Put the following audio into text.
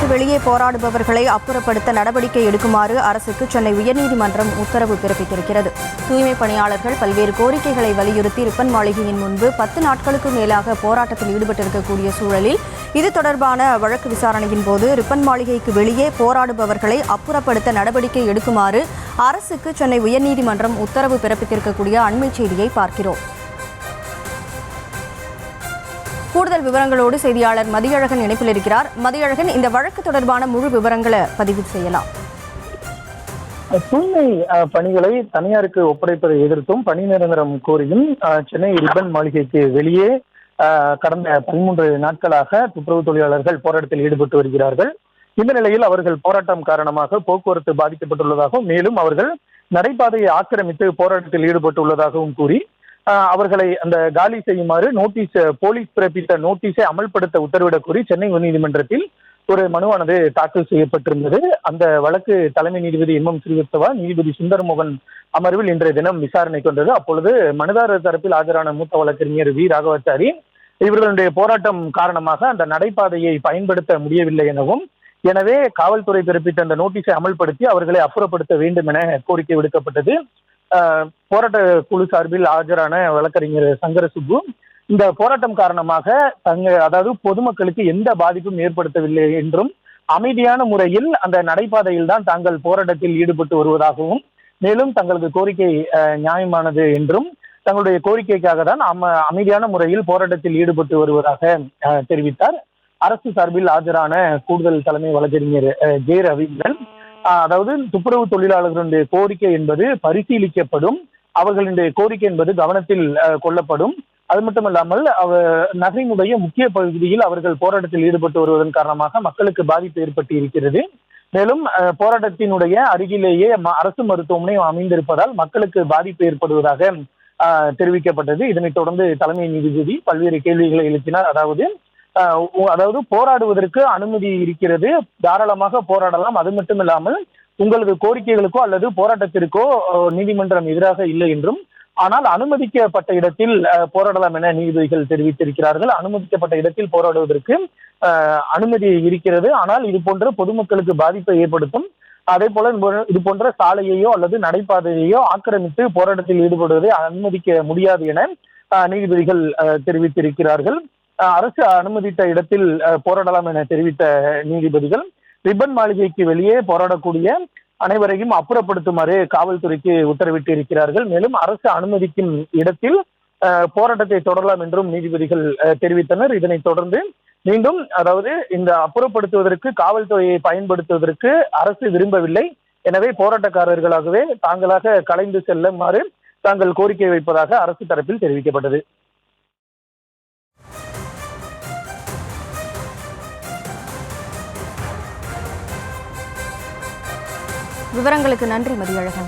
மாளிகைக்கு வெளியே போராடுபவர்களை அப்புறப்படுத்த நடவடிக்கை எடுக்குமாறு அரசுக்கு சென்னை உயர்நீதிமன்றம் உத்தரவு பிறப்பித்திருக்கிறது. தூய்மை பணியாளர்கள் பல்வேறு கோரிக்கைகளை வலியுறுத்தி ரிப்பன் மாளிகையின் முன்பு 10 நாட்களுக்கு மேலாக போராட்டத்தில் ஈடுபட்டிருக்கக்கூடிய சூழலில் இது தொடர்பான வழக்கு விசாரணையின் போது ரிப்பன் மாளிகைக்கு வெளியே போராடுபவர்களை அப்புறப்படுத்த நடவடிக்கை எடுக்குமாறு அரசுக்கு சென்னை உயர்நீதிமன்றம் உத்தரவு பிறப்பித்திருக்கக்கூடிய அண்மை செய்தியை பார்க்கிறோம். கூடுதல் விவரங்களோடு செய்தியாளர் மதியழகன் இணைப்பில் இருக்கிறார். மதியழகன், இந்த வழக்கு தொடர்பான முழு விவரங்களை பதிவு செய்யலாம். தூய்மை பணிகளை தனியாருக்கு ஒப்படைப்பதை எதிர்த்தும் பணி நிரந்தரம் கோரியும் சென்னை ரிப்பன் மாளிகைக்கு வெளியே கடந்த 13 நாட்களாக துப்புரவு தொழிலாளர்கள் போராட்டத்தில் ஈடுபட்டு வருகிறார்கள். இந்த நிலையில் அவர்கள் போராட்டம் காரணமாக போக்குவரத்து பாதிக்கப்பட்டுள்ளதாகவும், மேலும் அவர்கள் நடைபாதையை ஆக்கிரமித்து போராட்டத்தில் ஈடுபட்டுள்ளதாகவும் கூறி அவர்களை அந்த காலி செய்யுமாறு போலீஸ் பிறப்பித்த நோட்டீஸை அமல்படுத்த உத்தரவிடக் கோரி சென்னை உயர்நீதிமன்றத்தில் ஒரு மனுவானது தாக்கல் செய்யப்பட்டிருந்தது. அந்த வழக்கு தலைமை நீதிபதி எம் ஸ்ரீவத்சவா, நீதிபதி சுந்தரமோகன் அமர்வில் இன்றைய தினம் விசாரணை கொண்டது. அப்பொழுது மனுதாரர் தரப்பில் ஆஜரான மூத்த வழக்கறிஞர் வி ராகவாச்சாரி இவர்களுடைய போராட்டம் காரணமாக அந்த நடைபாதையை பயன்படுத்த முடியவில்லை எனவும், எனவே காவல்துறை பிறப்பித்த அந்த நோட்டீஸை அமல்படுத்தி அவர்களை அப்புறப்படுத்த வேண்டும் என கோரிக்கை விடுக்கப்பட்டது. போராட்ட குழு சார்பில் ஆஜரான வழக்கறிஞர் சங்கர சுப்பு இந்த போராட்டம் காரணமாக அதாவது பொதுமக்களுக்கு எந்த பாதிப்பும் ஏற்படுத்தவில்லை என்றும், அமைதியான முறையில் அந்த நடைபாதையில் தான் தாங்கள் போராட்டத்தில் ஈடுபட்டு வருவதாகவும், மேலும் தங்களது கோரிக்கை நியாயமானது என்றும், தங்களுடைய கோரிக்கைக்காக தான் அமைதியான முறையில் போராட்டத்தில் ஈடுபட்டு வருவதாக தெரிவித்தார். அரசு சார்பில் ஆஜரான கூடுதல் தலைமை வழக்கறிஞர் ஜே ரவீந்திரன், அதாவது துப்புரவு தொழிலாளர்களுடைய கோரிக்கை என்பது பரிசீலிக்கப்படும், அவர்களுடைய கோரிக்கை என்பது கவனத்தில் கொள்ளப்படும். அது மட்டுமல்லாமல் நகரினுடைய முக்கிய பகுதியில் அவர்கள் போராட்டத்தில் ஈடுபட்டு வருவதன் காரணமாக மக்களுக்கு பாதிப்பு ஏற்பட்டு இருக்கிறது. மேலும் போராட்டத்தினுடைய அருகிலேயே அரசு மருத்துவமனை அமைந்திருப்பதால் மக்களுக்கு பாதிப்பு ஏற்படுவதாக தெரிவிக்கப்பட்டது. இதனைத் தொடர்ந்து தலைமை நீதிபதி பல்வேறு கேள்விகளை எழுப்பினார். அதாவது போராடுவதற்கு அனுமதி இருக்கிறது, தாராளமாக போராடலாம். அது மட்டுமில்லாமல் உங்களது கோரிக்கைகளுக்கோ அல்லது போராட்டத்திற்கோ நீதிமன்றம் எதிராக இல்லை என்றும், ஆனால் அனுமதிக்கப்பட்ட இடத்தில் போராடலாம் என நீதிபதிகள் தெரிவித்திருக்கிறார்கள். அனுமதிக்கப்பட்ட இடத்தில் போராடுவதற்கு அனுமதி இருக்கிறது, ஆனால் இது போன்ற பொதுமக்களுக்கு பாதிப்பை ஏற்படுத்தும், அதே போல இது போன்ற சாலையையோ அல்லது நடைபாதையையோ ஆக்கிரமித்து போராட்டத்தில் ஈடுபடுவதை அனுமதிக்க முடியாது என நீதிபதிகள் தெரிவித்திருக்கிறார்கள். அரசு அனுமதித்த இடத்தில் போராடலாம் என தெரிவித்த நீதிபதிகள் ரிப்பன் மாளிகைக்கு வெளியே போராடக்கூடிய அனைவரையும் அப்புறப்படுத்துமாறு காவல்துறைக்கு உத்தரவிட்டு இருக்கிறார்கள். மேலும் அரசு அனுமதிக்கும் இடத்தில் போராட்டத்தை தொடரலாம் என்றும் நீதிபதிகள் தெரிவித்தனர். இதனைத் தொடர்ந்து மீண்டும் இந்த அப்புறப்படுத்துவதற்கு காவல்துறையை பயன்படுத்துவதற்கு அரசு விரும்பவில்லை, எனவே போராட்டக்காரர்களாகவே தாங்களாக கலைந்து செல்லுமாறு தாங்கள் கோரிக்கை வைப்பதாக அரசு தரப்பில் தெரிவிக்கப்பட்டது. விவரங்களுக்கு நன்றி மதியழகன்.